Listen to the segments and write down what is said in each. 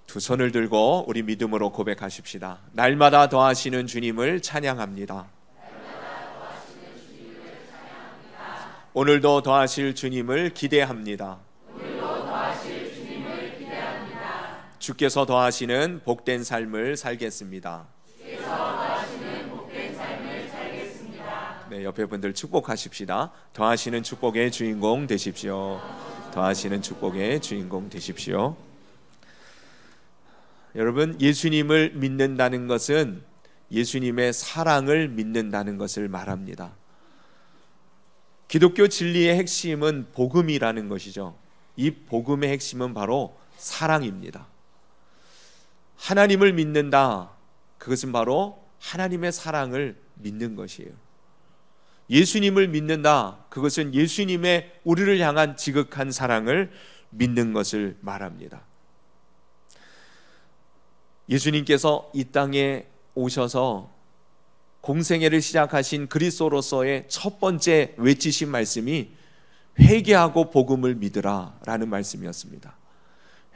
두 손을 들고 우리 믿음으로 고백하십시다. 날마다 더하시는 주님을 찬양합니다. 오늘도 더하실 주님을 기대합니다. 주께서 더하시는 복된 삶을 살겠습니다. 네, 옆에 분들 축복하십시다. 더하시는 축복의 주인공 되십시오. 더하시는 축복의 주인공 되십시오. 여러분, 예수님을 믿는다는 것은 예수님의 사랑을 믿는다는 것을 말합니다. 기독교 진리의 핵심은 복음이라는 것이죠. 이 복음의 핵심은 바로 사랑입니다. 하나님을 믿는다, 그것은 바로 하나님의 사랑을 믿는 것이에요. 예수님을 믿는다, 그것은 예수님의 우리를 향한 지극한 사랑을 믿는 것을 말합니다. 예수님께서 이 땅에 오셔서 공생애를 시작하신 그리스도로서의 첫 번째 외치신 말씀이 회개하고 복음을 믿으라 라는 말씀이었습니다.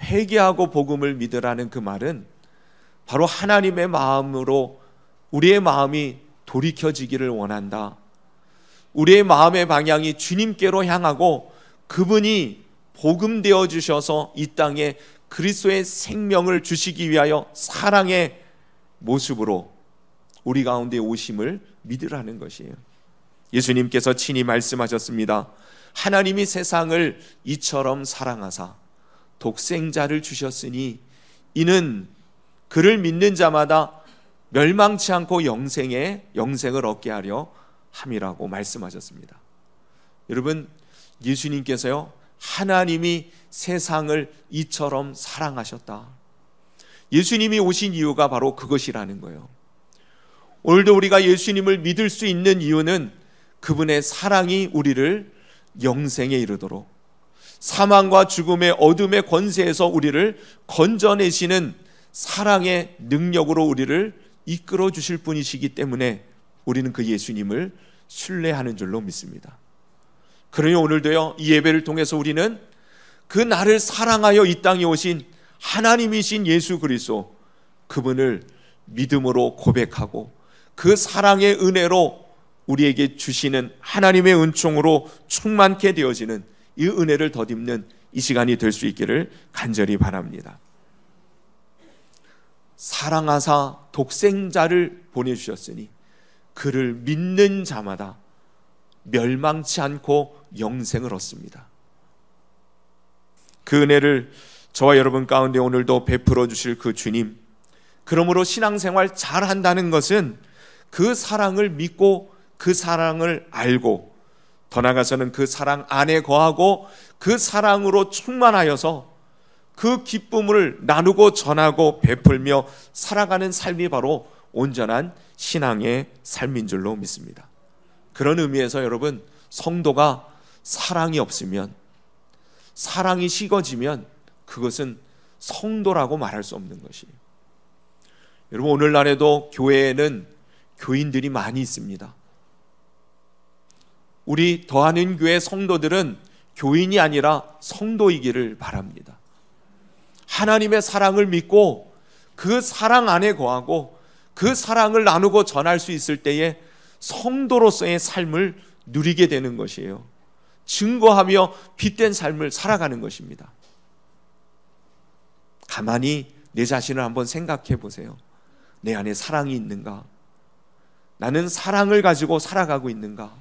회개하고 복음을 믿으라는 그 말은 바로 하나님의 마음으로 우리의 마음이 돌이켜지기를 원한다. 우리의 마음의 방향이 주님께로 향하고 그분이 복음 되어 주셔서 이 땅에 그리스도의 생명을 주시기 위하여 사랑의 모습으로 우리 가운데 오심을 믿으라는 것이에요. 예수님께서 친히 말씀하셨습니다. 하나님이 세상을 이처럼 사랑하사 독생자를 주셨으니 이는 그를 믿는 자마다 멸망치 않고 영생을 얻게 하려 함이라고 말씀하셨습니다. 여러분, 예수님께서요, 하나님이 세상을 이처럼 사랑하셨다. 예수님이 오신 이유가 바로 그것이라는 거예요. 오늘도 우리가 예수님을 믿을 수 있는 이유는 그분의 사랑이 우리를 영생에 이르도록 사망과 죽음의 어둠의 권세에서 우리를 건져내시는 사랑의 능력으로 우리를 이끌어 주실 분이시기 때문에 우리는 그 예수님을 신뢰하는 줄로 믿습니다. 그러니 오늘도요, 이 예배를 통해서 우리는 그 나를 사랑하여 이 땅에 오신 하나님이신 예수 그리스도, 그분을 믿음으로 고백하고 그 사랑의 은혜로 우리에게 주시는 하나님의 은총으로 충만케 되어지는 이 은혜를 덧입는 이 시간이 될 수 있기를 간절히 바랍니다. 사랑하사 독생자를 보내주셨으니 그를 믿는 자마다 멸망치 않고 영생을 얻습니다. 그 은혜를 저와 여러분 가운데 오늘도 베풀어 주실 그 주님, 그러므로 신앙생활 잘 한다는 것은 그 사랑을 믿고 그 사랑을 알고 더 나아가서는 그 사랑 안에 거하고 그 사랑으로 충만하여서 그 기쁨을 나누고 전하고 베풀며 살아가는 삶이 바로 온전한 신앙의 삶인 줄로 믿습니다. 그런 의미에서 여러분, 성도가 사랑이 없으면, 사랑이 식어지면 그것은 성도라고 말할 수 없는 것이에요. 여러분, 오늘날에도 교회에는 교인들이 많이 있습니다. 우리 더하는 교회 성도들은 교인이 아니라 성도이기를 바랍니다. 하나님의 사랑을 믿고 그 사랑 안에 거하고 그 사랑을 나누고 전할 수 있을 때에 성도로서의 삶을 누리게 되는 것이에요. 증거하며 빛된 삶을 살아가는 것입니다. 가만히 내 자신을 한번 생각해 보세요. 내 안에 사랑이 있는가? 나는 사랑을 가지고 살아가고 있는가?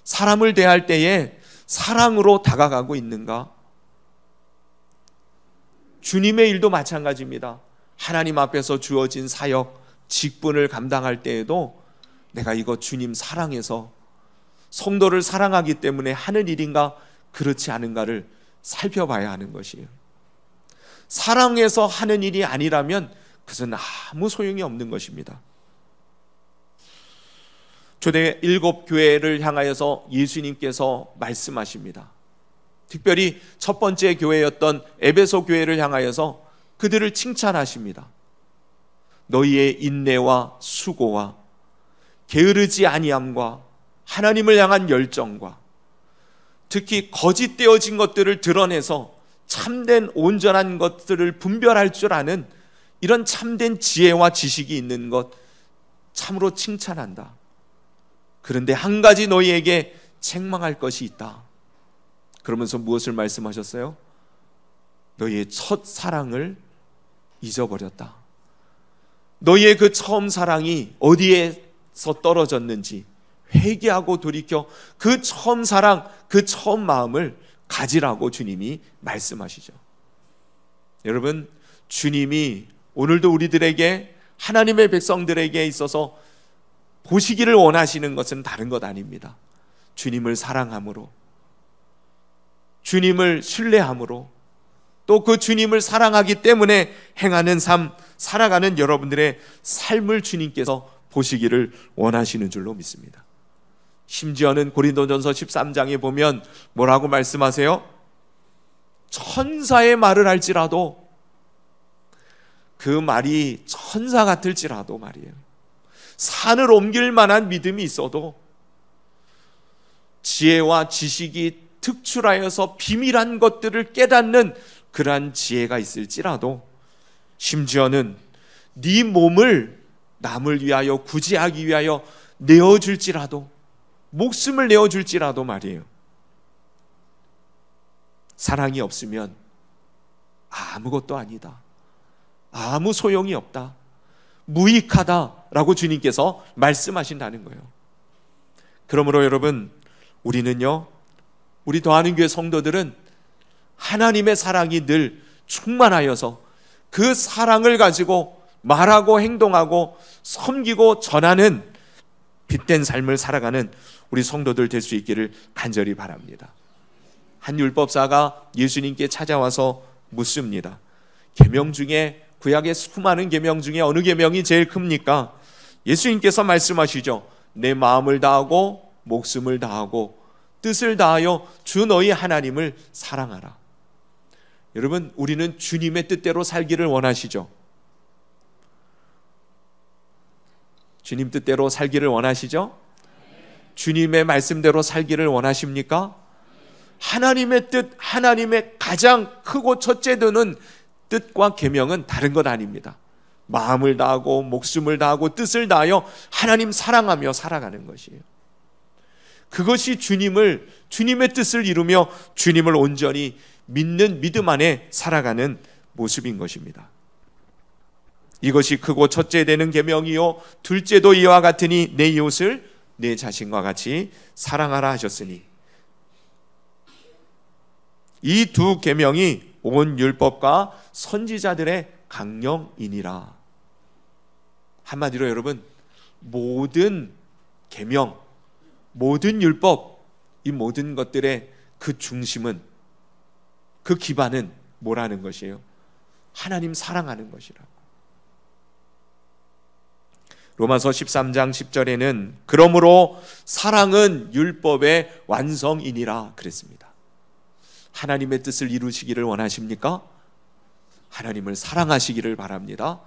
사람을 대할 때에 사랑으로 다가가고 있는가? 주님의 일도 마찬가지입니다. 하나님 앞에서 주어진 사역, 직분을 감당할 때에도 내가 이거 주님 사랑해서 성도를 사랑하기 때문에 하는 일인가 그렇지 않은가를 살펴봐야 하는 것이에요. 사랑해서 하는 일이 아니라면 그것은 아무 소용이 없는 것입니다. 초대 7교회를 향하여서 예수님께서 말씀하십니다. 특별히 첫 번째 교회였던 에베소 교회를 향하여서 그들을 칭찬하십니다. 너희의 인내와 수고와 게으르지 아니함과 하나님을 향한 열정과 특히 거짓되어진 것들을 드러내서 참된 온전한 것들을 분별할 줄 아는 이런 참된 지혜와 지식이 있는 것 참으로 칭찬한다. 그런데 한 가지 너희에게 책망할 것이 있다. 그러면서 무엇을 말씀하셨어요? 너희의 첫 사랑을 잊어버렸다. 너희의 그 처음 사랑이 어디에서 떨어졌는지 회개하고 돌이켜 그 처음 사랑, 그 처음 마음을 가지라고 주님이 말씀하시죠. 여러분, 주님이 오늘도 우리들에게, 하나님의 백성들에게 있어서 보시기를 원하시는 것은 다른 것 아닙니다. 주님을 사랑함으로, 주님을 신뢰함으로, 또 그 주님을 사랑하기 때문에 행하는 삶, 살아가는 여러분들의 삶을 주님께서 보시기를 원하시는 줄로 믿습니다. 심지어는 고린도전서 13장에 보면 뭐라고 말씀하세요? 천사의 말을 할지라도, 그 말이 천사 같을지라도 말이에요, 산을 옮길 만한 믿음이 있어도, 지혜와 지식이 특출하여서 비밀한 것들을 깨닫는 그러한 지혜가 있을지라도, 심지어는 네 몸을 남을 위하여 구제하기 위하여 내어줄지라도, 목숨을 내어줄지라도 말이에요, 사랑이 없으면 아무것도 아니다, 아무 소용이 없다, 무익하다라고 주님께서 말씀하신다는 거예요. 그러므로 여러분, 우리는요, 우리 더하는 교회 성도들은 하나님의 사랑이 늘 충만하여서 그 사랑을 가지고 말하고 행동하고 섬기고 전하는 빛된 삶을 살아가는 우리 성도들 될 수 있기를 간절히 바랍니다. 한 율법사가 예수님께 찾아와서 묻습니다. 계명 중에, 구약의 수많은 계명 중에 어느 계명이 제일 큽니까? 예수님께서 말씀하시죠. 내 마음을 다하고 목숨을 다하고 뜻을 다하여 주 너희 하나님을 사랑하라. 여러분, 우리는 주님의 뜻대로 살기를 원하시죠? 주님 뜻대로 살기를 원하시죠? 주님의 말씀대로 살기를 원하십니까? 하나님의 뜻, 하나님의 가장 크고 첫째 드는 뜻과 계명은 다른 것 아닙니다. 마음을 다하고 목숨을 다하고 뜻을 다하여 하나님 사랑하며 살아가는 것이에요. 그것이 주님의 뜻을 이루며 주님을 온전히 믿는 믿음 안에 살아가는 모습인 것입니다. 이것이 크고 첫째 되는 계명이요 둘째도 이와 같으니 내 이웃을 내 자신과 같이 사랑하라 하셨으니, 이 두 계명이 온 율법과 선지자들의 강령이니라. 한마디로 여러분, 모든 계명, 모든 율법, 이 모든 것들의 그 중심은, 그 기반은 뭐라는 것이에요? 하나님 사랑하는 것이라고. 로마서 13장 10절에는 그러므로 사랑은 율법의 완성이니라 그랬습니다. 하나님의 뜻을 이루시기를 원하십니까? 하나님을 사랑하시기를 바랍니다.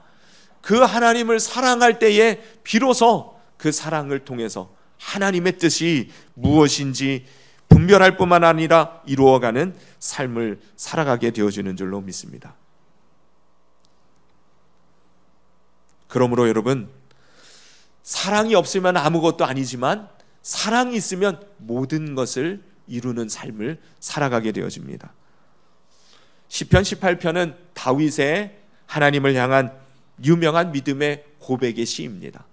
그 하나님을 사랑할 때에 비로소 그 사랑을 통해서 하나님의 뜻이 무엇인지 분별할 뿐만 아니라 이루어가는 삶을 살아가게 되어주는 줄로 믿습니다. 그러므로 여러분, 사랑이 없으면 아무것도 아니지만 사랑이 있으면 모든 것을 이루는 삶을 살아가게 되어집니다. 시편 18편은 다윗의 하나님을 향한 유명한 믿음의 고백의 시입니다.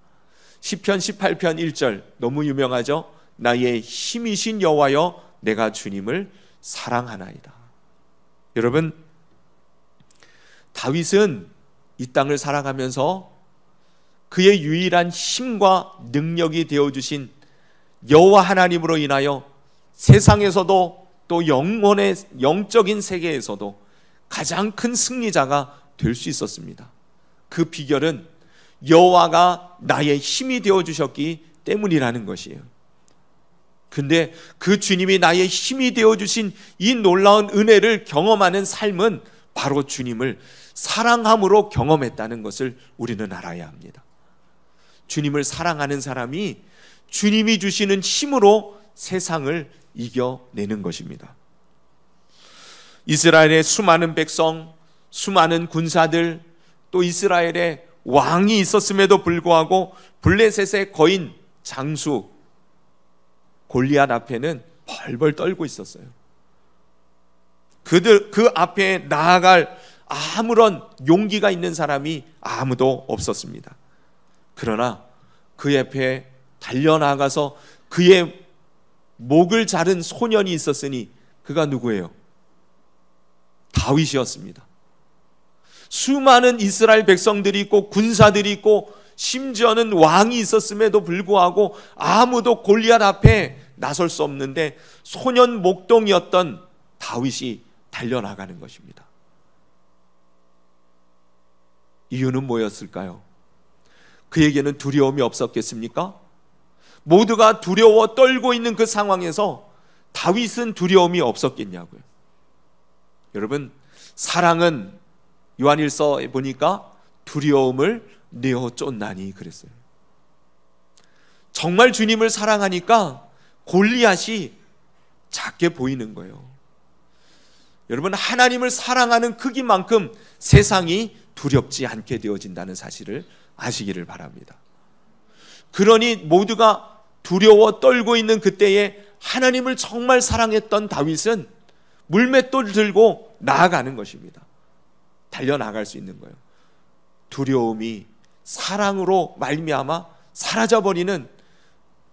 시편 18편 1절 너무 유명하죠? 나의 힘이신 여호와여 내가 주님을 사랑하나이다. 여러분, 다윗은 이 땅을 살아가면서 그의 유일한 힘과 능력이 되어주신 여호와 하나님으로 인하여 세상에서도 또 영혼의 영적인 세계에서도 가장 큰 승리자가 될 수 있었습니다. 그 비결은 여호와가 나의 힘이 되어주셨기 때문이라는 것이에요. 근데 그 주님이 나의 힘이 되어주신 이 놀라운 은혜를 경험하는 삶은 바로 주님을 사랑함으로 경험했다는 것을 우리는 알아야 합니다. 주님을 사랑하는 사람이 주님이 주시는 힘으로 세상을 이겨내는 것입니다. 이스라엘의 수많은 백성, 수많은 군사들, 또 이스라엘의 왕이 있었음에도 불구하고 블레셋의 거인 장수 골리앗 앞에는 벌벌 떨고 있었어요. 그 앞에 나아갈 아무런 용기가 있는 사람이 아무도 없었습니다. 그러나 그 옆에 달려나가서 그의 목을 자른 소년이 있었으니 그가 누구예요? 다윗이었습니다. 수많은 이스라엘 백성들이 있고 군사들이 있고 심지어는 왕이 있었음에도 불구하고 아무도 골리앗 앞에 나설 수 없는데 소년 목동이었던 다윗이 달려나가는 것입니다. 이유는 뭐였을까요? 그에게는 두려움이 없었겠습니까? 모두가 두려워 떨고 있는 그 상황에서 다윗은 두려움이 없었겠냐고요. 여러분, 사랑은 요한일서에 보니까 두려움을 내어 쫓나니 그랬어요. 정말 주님을 사랑하니까 골리앗이 작게 보이는 거예요. 여러분, 하나님을 사랑하는 크기만큼 세상이 두렵지 않게 되어진다는 사실을 아시기를 바랍니다. 그러니 모두가 두려워 떨고 있는 그때에 하나님을 정말 사랑했던 다윗은 물맷돌을 들고 나아가는 것입니다. 달려나갈 수 있는 거예요. 두려움이 사랑으로 말미암아 사라져버리는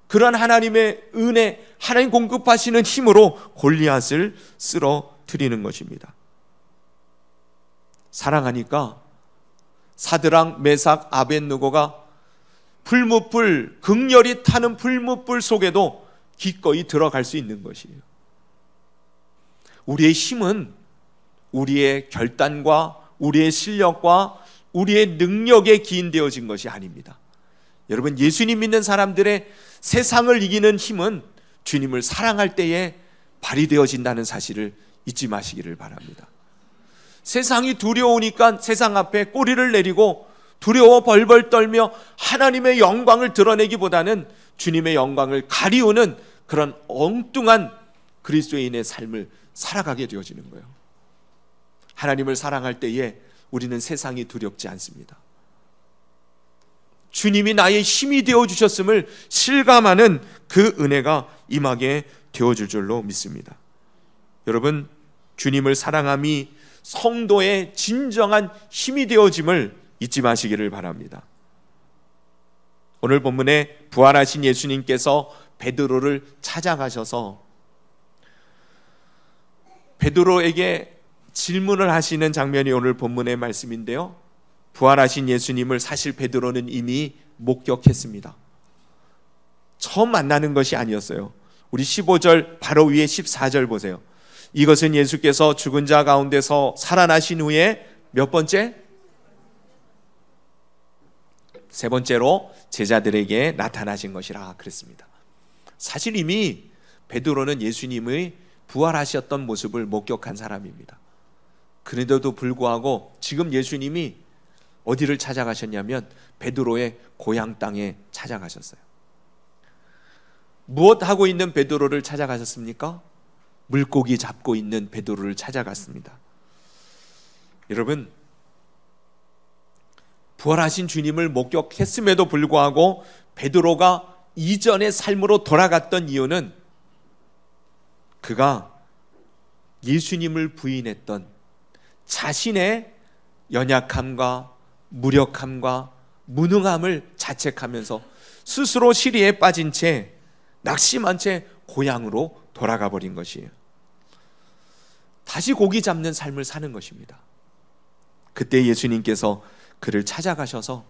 그런 하나님의 은혜, 하나님 공급하시는 힘으로 골리앗을 쓰러뜨리는 것입니다. 사랑하니까 사드락, 메삭, 아벳느고가 풀무불, 극렬히 타는 풀무불 속에도 기꺼이 들어갈 수 있는 것이에요. 우리의 힘은 우리의 결단과 우리의 실력과 우리의 능력에 기인되어진 것이 아닙니다. 여러분, 예수님 믿는 사람들의 세상을 이기는 힘은 주님을 사랑할 때에 발휘되어진다는 사실을 잊지 마시기를 바랍니다. 세상이 두려우니까 세상 앞에 꼬리를 내리고 두려워 벌벌 떨며 하나님의 영광을 드러내기보다는 주님의 영광을 가리우는 그런 엉뚱한 그리스도인의 삶을 살아가게 되어지는 거예요. 하나님을 사랑할 때에 우리는 세상이 두렵지 않습니다. 주님이 나의 힘이 되어주셨음을 실감하는 그 은혜가 임하게 되어줄 줄로 믿습니다. 여러분, 주님을 사랑함이 성도의 진정한 힘이 되어짐을 잊지 마시기를 바랍니다. 오늘 본문에 부활하신 예수님께서 베드로를 찾아가셔서 베드로에게 질문을 하시는 장면이 오늘 본문의 말씀인데요, 부활하신 예수님을 사실 베드로는 이미 목격했습니다. 처음 만나는 것이 아니었어요. 우리 15절 바로 위에 14절 보세요. 이것은 예수께서 죽은 자 가운데서 살아나신 후에 몇 번째? 세 번째로 제자들에게 나타나신 것이라 그랬습니다. 사실 이미 베드로는 예수님의 부활하셨던 모습을 목격한 사람입니다. 그런데도 불구하고 지금 예수님이 어디를 찾아가셨냐면 베드로의 고향 땅에 찾아가셨어요. 무엇 하고 있는 베드로를 찾아가셨습니까? 물고기 잡고 있는 베드로를 찾아갔습니다. 여러분, 부활하신 주님을 목격했음에도 불구하고 베드로가 이전의 삶으로 돌아갔던 이유는 그가 예수님을 부인했던 자신의 연약함과 무력함과 무능함을 자책하면서 스스로 시리에 빠진 채 낙심한 채 고향으로 돌아가 버린 것이에요. 다시 고기 잡는 삶을 사는 것입니다. 그때 예수님께서 그를 찾아가셔서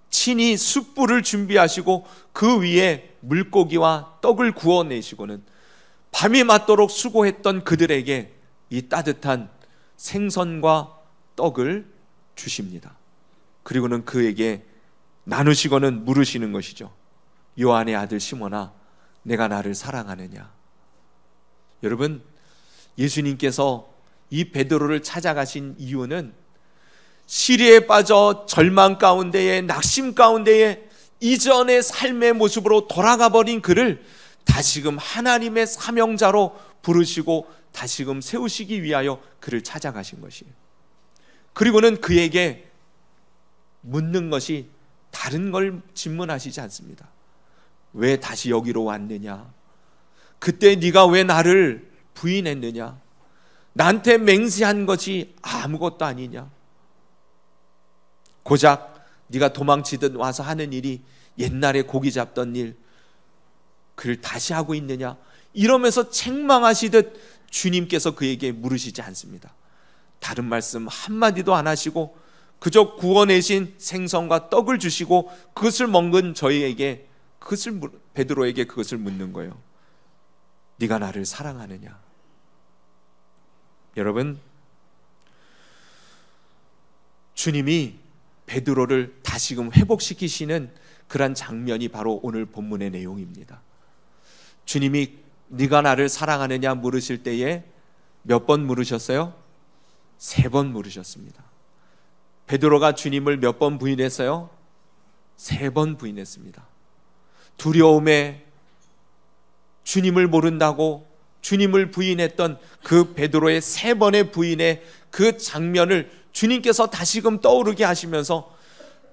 친히 숯불을 준비하시고 그 위에 물고기와 떡을 구워내시고는 밤이 맞도록 수고했던 그들에게 이 따뜻한 생선과 떡을 주십니다. 그리고는 그에게 나누시고는 물으시는 것이죠. 요한의 아들 시몬아, 내가 나를 사랑하느냐? 여러분, 예수님께서 이 베드로를 찾아가신 이유는 시리에 빠져 절망 가운데에, 낙심 가운데에 이전의 삶의 모습으로 돌아가 버린 그를 다시금 하나님의 사명자로 부르시고 다시금 세우시기 위하여 그를 찾아가신 것이에요. 그리고는 그에게 묻는 것이 다른 걸 질문하시지 않습니다. 왜 다시 여기로 왔느냐? 그때 네가 왜 나를 부인했느냐? 나한테 맹세한 것이 아무것도 아니냐? 고작 네가 도망치듯 와서 하는 일이 옛날에 고기 잡던 일, 그를 다시 하고 있느냐? 이러면서 책망하시듯 주님께서 그에게 물으시지 않습니다. 다른 말씀 한마디도 안 하시고 그저 구워내신 생선과 떡을 주시고 그것을 먹은 저희에게 베드로에게 그것을 묻는 거예요. 네가 나를 사랑하느냐? 여러분, 주님이 베드로를 다시금 회복시키시는 그런 장면이 바로 오늘 본문의 내용입니다. 주님이 네가 나를 사랑하느냐 물으실 때에 몇 번 물으셨어요? 3번 물으셨습니다. 베드로가 주님을 몇 번 부인했어요? 3번 부인했습니다. 두려움에 주님을 모른다고 주님을 부인했던 그 베드로의 3번의 부인의 그 장면을 주님께서 다시금 떠오르게 하시면서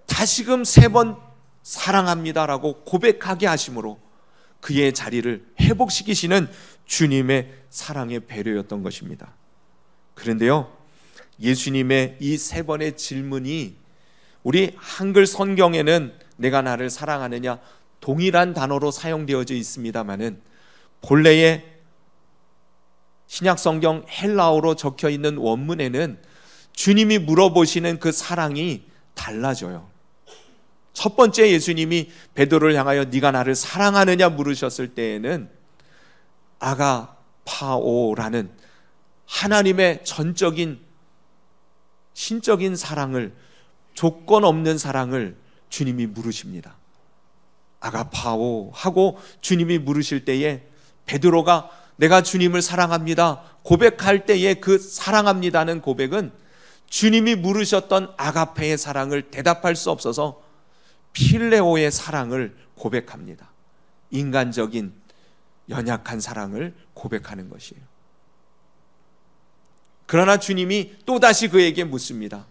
다시금 3번 사랑합니다라고 고백하게 하심으로 그의 자리를 회복시키시는 주님의 사랑의 배려였던 것입니다. 그런데요, 예수님의 이 3번의 질문이 우리 한글 성경에는 내가 나를 사랑하느냐 동일한 단어로 사용되어져 있습니다마는 본래의 신약 성경 헬라어로 적혀 있는 원문에는 주님이 물어보시는 그 사랑이 달라져요. 첫 번째 예수님이 베드로를 향하여 네가 나를 사랑하느냐 물으셨을 때에는 아가파오라는 하나님의 전적인 신적인 사랑을, 조건 없는 사랑을 주님이 물으십니다. 아가파오 하고 주님이 물으실 때에 베드로가 내가 주님을 사랑합니다 고백할 때에 그 사랑합니다는 고백은 주님이 물으셨던 아가페의 사랑을 대답할 수 없어서 필레오의 사랑을 고백합니다. 인간적인 연약한 사랑을 고백하는 것이에요. 그러나 주님이 또다시 그에게 묻습니다.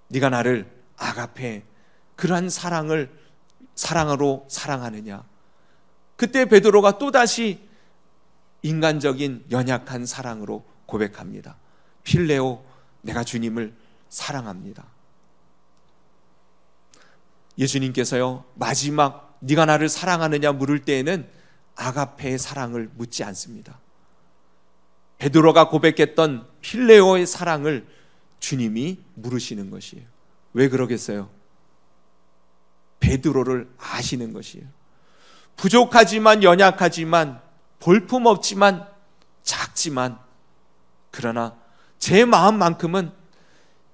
네가 나를 아가페, 그러한 사랑으로 사랑하느냐? 그때 베드로가 또다시 인간적인 연약한 사랑으로 고백합니다. 필레오, 내가 주님을 사랑합니다. 예수님께서요, 마지막 네가 나를 사랑하느냐 물을 때에는 아가페의 사랑을 묻지 않습니다. 베드로가 고백했던 필레오의 사랑을 주님이 물으시는 것이에요. 왜 그러겠어요? 베드로를 아시는 것이에요. 부족하지만 연약하지만 볼품없지만 작지만 그러나 제 마음만큼은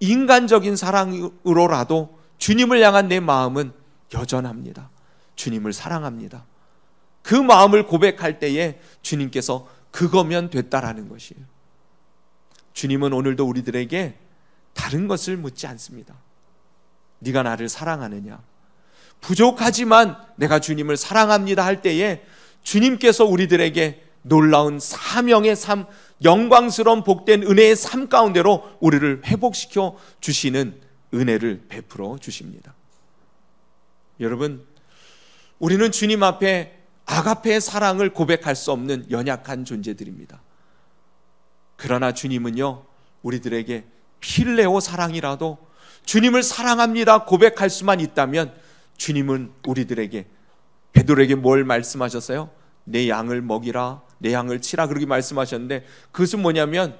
인간적인 사랑으로라도 주님을 향한 내 마음은 여전합니다. 주님을 사랑합니다. 그 마음을 고백할 때에 주님께서 그거면 됐다라는 것이에요. 주님은 오늘도 우리들에게 다른 것을 묻지 않습니다. 네가 나를 사랑하느냐? 부족하지만 내가 주님을 사랑합니다 할 때에 주님께서 우리들에게 놀라운 사명의 삶, 영광스러운 복된 은혜의 삶 가운데로 우리를 회복시켜 주시는 은혜를 베풀어 주십니다. 여러분, 우리는 주님 앞에 아가페의 사랑을 고백할 수 없는 연약한 존재들입니다. 그러나 주님은요, 우리들에게 필레오 사랑이라도 주님을 사랑합니다 고백할 수만 있다면 주님은 우리들에게, 베드로에게 뭘 말씀하셨어요? 내 양을 먹이라, 내 양을 치라, 그렇게 말씀하셨는데 그것은 뭐냐면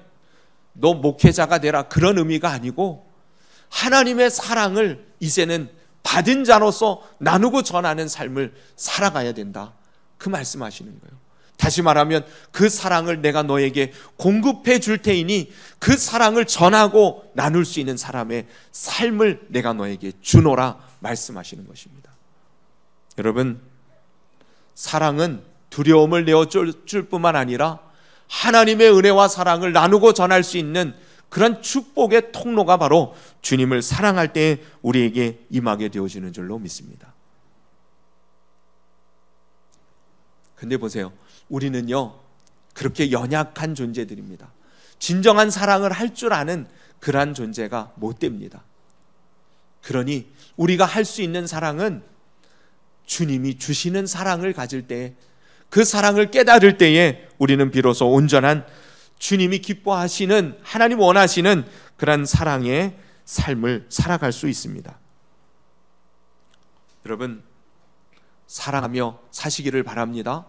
너 목회자가 되라, 그런 의미가 아니고 하나님의 사랑을 이제는 받은 자로서 나누고 전하는 삶을 살아가야 된다, 그 말씀하시는 거예요. 다시 말하면 그 사랑을 내가 너에게 공급해 줄 테이니 그 사랑을 전하고 나눌 수 있는 사람의 삶을 내가 너에게 주노라 말씀하시는 것입니다. 여러분, 사랑은 두려움을 내어줄 뿐만 아니라 하나님의 은혜와 사랑을 나누고 전할 수 있는 그런 축복의 통로가 바로 주님을 사랑할 때 우리에게 임하게 되어지는 줄로 믿습니다. 근데 보세요, 우리는요 그렇게 연약한 존재들입니다. 진정한 사랑을 할 줄 아는 그러한 존재가 못 됩니다. 그러니 우리가 할 수 있는 사랑은 주님이 주시는 사랑을 가질 때에, 그 사랑을 깨달을 때에 우리는 비로소 온전한 주님이 기뻐하시는, 하나님 원하시는 그런 사랑의 삶을 살아갈 수 있습니다. 여러분, 사랑하며 사시기를 바랍니다.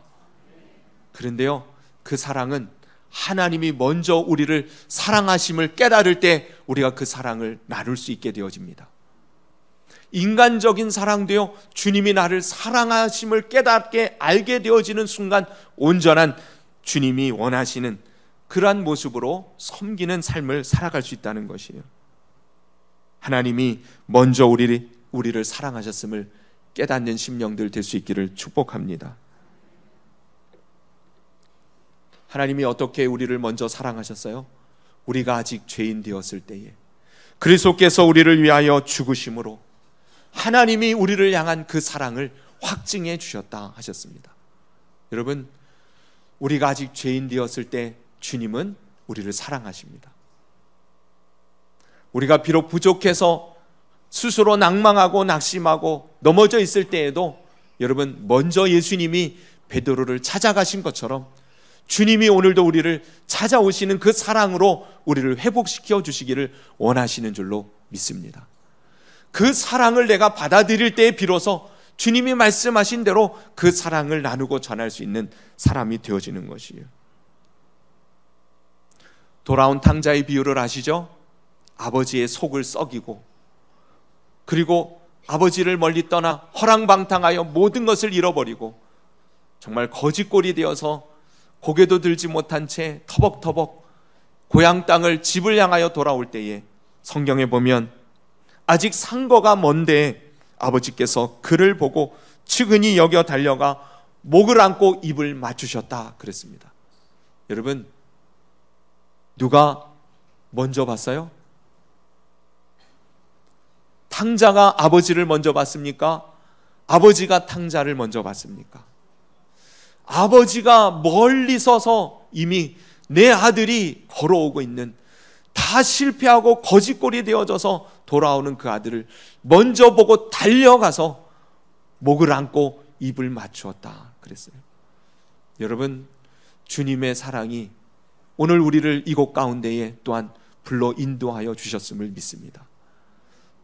그런데요, 그 사랑은 하나님이 먼저 우리를 사랑하심을 깨달을 때 우리가 그 사랑을 나눌 수 있게 되어집니다. 인간적인 사랑도요, 주님이 나를 사랑하심을 깨닫게 알게 되어지는 순간 온전한 주님이 원하시는 그러한 모습으로 섬기는 삶을 살아갈 수 있다는 것이에요. 하나님이 먼저 우리를 사랑하셨음을 깨닫는 심령들 될 수 있기를 축복합니다. 하나님이 어떻게 우리를 먼저 사랑하셨어요? 우리가 아직 죄인 되었을 때에 그리스도께서 우리를 위하여 죽으심으로 하나님이 우리를 향한 그 사랑을 확증해 주셨다 하셨습니다. 여러분, 우리가 아직 죄인 되었을 때 주님은 우리를 사랑하십니다. 우리가 비록 부족해서 스스로 낭망하고 낙심하고 넘어져 있을 때에도 여러분, 먼저 예수님이 베드로를 찾아가신 것처럼 주님이 오늘도 우리를 찾아오시는 그 사랑으로 우리를 회복시켜 주시기를 원하시는 줄로 믿습니다. 그 사랑을 내가 받아들일 때에 비로소 주님이 말씀하신 대로 그 사랑을 나누고 전할 수 있는 사람이 되어지는 것이에요. 돌아온 탕자의 비유를 아시죠? 아버지의 속을 썩이고 그리고 아버지를 멀리 떠나 허랑방탕하여 모든 것을 잃어버리고 정말 거짓골이 되어서 고개도 들지 못한 채 터벅터벅 고향 땅을 집을 향하여 돌아올 때에 성경에 보면 아직 상거가 먼데 아버지께서 그를 보고 측은히 여겨 달려가 목을 안고 입을 맞추셨다 그랬습니다. 여러분, 누가 먼저 봤어요? 탕자가 아버지를 먼저 봤습니까? 아버지가 탕자를 먼저 봤습니까? 아버지가 멀리 서서 이미 내 아들이 걸어오고 있는, 다 실패하고 거짓골이 되어져서 돌아오는 그 아들을 먼저 보고 달려가서 목을 안고 입을 맞추었다 그랬어요. 여러분, 주님의 사랑이 오늘 우리를 이곳 가운데에 또한 불러 인도하여 주셨음을 믿습니다.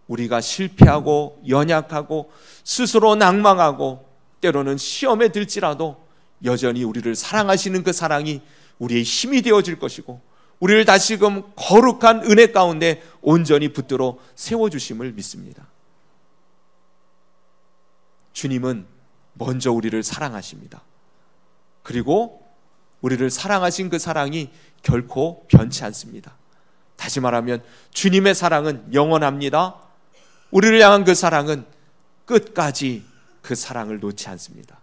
우리가 실패하고 연약하고 스스로 낭망하고 때로는 시험에 들지라도 여전히 우리를 사랑하시는 그 사랑이 우리의 힘이 되어질 것이고 우리를 다시금 거룩한 은혜 가운데 온전히 붙들어 세워주심을 믿습니다. 주님은 먼저 우리를 사랑하십니다. 그리고 우리를 사랑하신 그 사랑이 결코 변치 않습니다. 다시 말하면 주님의 사랑은 영원합니다. 우리를 향한 그 사랑은 끝까지 그 사랑을 놓지 않습니다.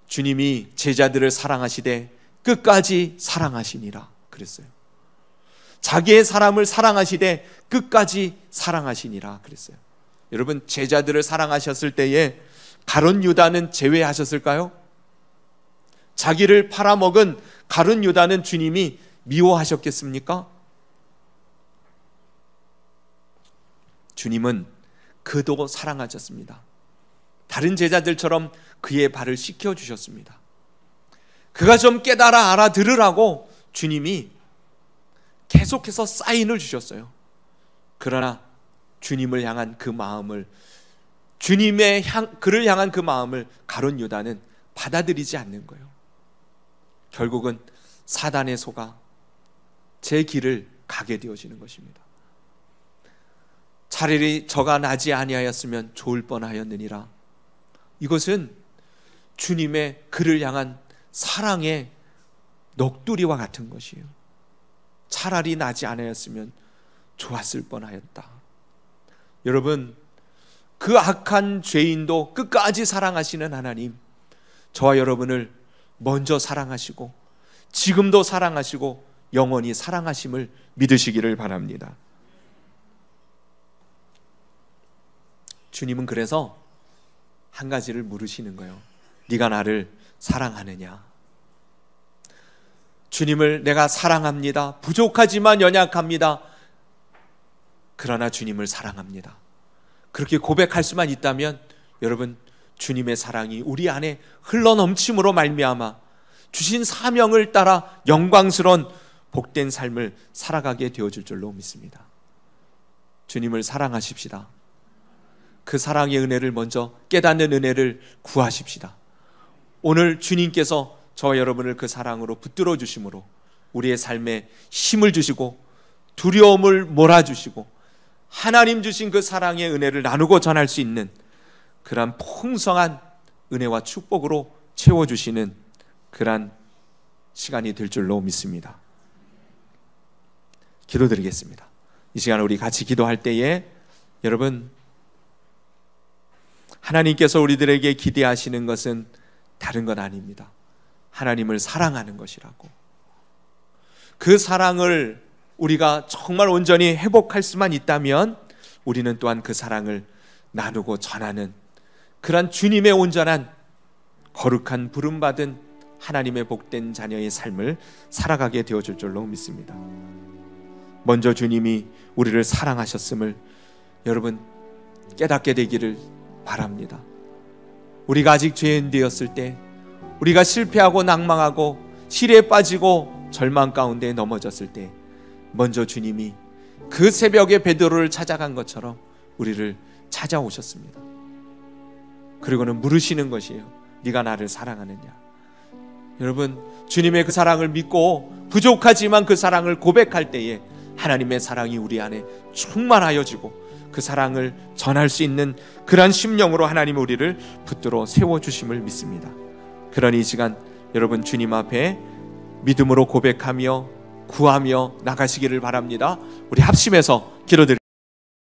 주님이 제자들을 사랑하시되 끝까지 사랑하시니라 그랬어요. 자기의 사람을 사랑하시되 끝까지 사랑하시니라 그랬어요. 여러분, 제자들을 사랑하셨을 때에 가룟 유다는 제외하셨을까요? 자기를 팔아먹은 가룟 유다는 주님이 미워하셨겠습니까? 주님은 그도 사랑하셨습니다. 다른 제자들처럼 그의 발을 씻겨주셨습니다. 그가 좀 깨달아 알아들으라고 주님이 계속해서 사인을 주셨어요. 그러나 주님을 향한 그 마음을, 그를 향한 그 마음을 가룟 유다는 받아들이지 않는 거예요. 결국은 사단의 소가 제 길을 가게 되어지는 것입니다. 차라리 저가 나지 아니하였으면 좋을 뻔하였느니라. 이것은 주님의 그를 향한 사랑의 넋두리와 같은 것이에요. 차라리 나지 않았으면 좋았을 뻔하였다. 여러분, 그 악한 죄인도 끝까지 사랑하시는 하나님, 저와 여러분을 먼저 사랑하시고 지금도 사랑하시고 영원히 사랑하심을 믿으시기를 바랍니다. 주님은 그래서 한 가지를 물으시는 거예요. 네가 나를 사랑하느냐? 주님을 내가 사랑합니다. 부족하지만 연약합니다. 그러나 주님을 사랑합니다. 그렇게 고백할 수만 있다면 여러분, 주님의 사랑이 우리 안에 흘러넘침으로 말미암아 주신 사명을 따라 영광스러운 복된 삶을 살아가게 되어줄 줄로 믿습니다. 주님을 사랑하십시다. 그 사랑의 은혜를 먼저 깨닫는 은혜를 구하십시다. 오늘 주님께서 저와 여러분을 그 사랑으로 붙들어 주심으로 우리의 삶에 힘을 주시고 두려움을 몰아주시고 하나님 주신 그 사랑의 은혜를 나누고 전할 수 있는 그러한 풍성한 은혜와 축복으로 채워주시는 그러한 시간이 될 줄로 믿습니다. 기도드리겠습니다. 이 시간 우리 같이 기도할 때에 여러분, 하나님께서 우리들에게 기대하시는 것은 다른 건 아닙니다. 하나님을 사랑하는 것이라고. 그 사랑을 우리가 정말 온전히 회복할 수만 있다면 우리는 또한 그 사랑을 나누고 전하는 그런 주님의 온전한 거룩한 부름받은 하나님의 복된 자녀의 삶을 살아가게 되어줄 줄로 믿습니다. 먼저 주님이 우리를 사랑하셨음을 여러분 깨닫게 되기를 바랍니다. 우리가 아직 죄인 되었을 때, 우리가 실패하고 낭망하고 실에 빠지고 절망 가운데 넘어졌을 때 먼저 주님이 그 새벽에 베드로를 찾아간 것처럼 우리를 찾아오셨습니다. 그리고는 물으시는 것이에요. 네가 나를 사랑하느냐? 여러분, 주님의 그 사랑을 믿고 부족하지만 그 사랑을 고백할 때에 하나님의 사랑이 우리 안에 충만하여지고 그 사랑을 전할 수 있는 그러한 심령으로 하나님 우리를 붙들어 세워주심을 믿습니다. 그러니 이 시간 여러분 주님 앞에 믿음으로 고백하며 구하며 나가시기를 바랍니다. 우리 합심해서 기도드립니다.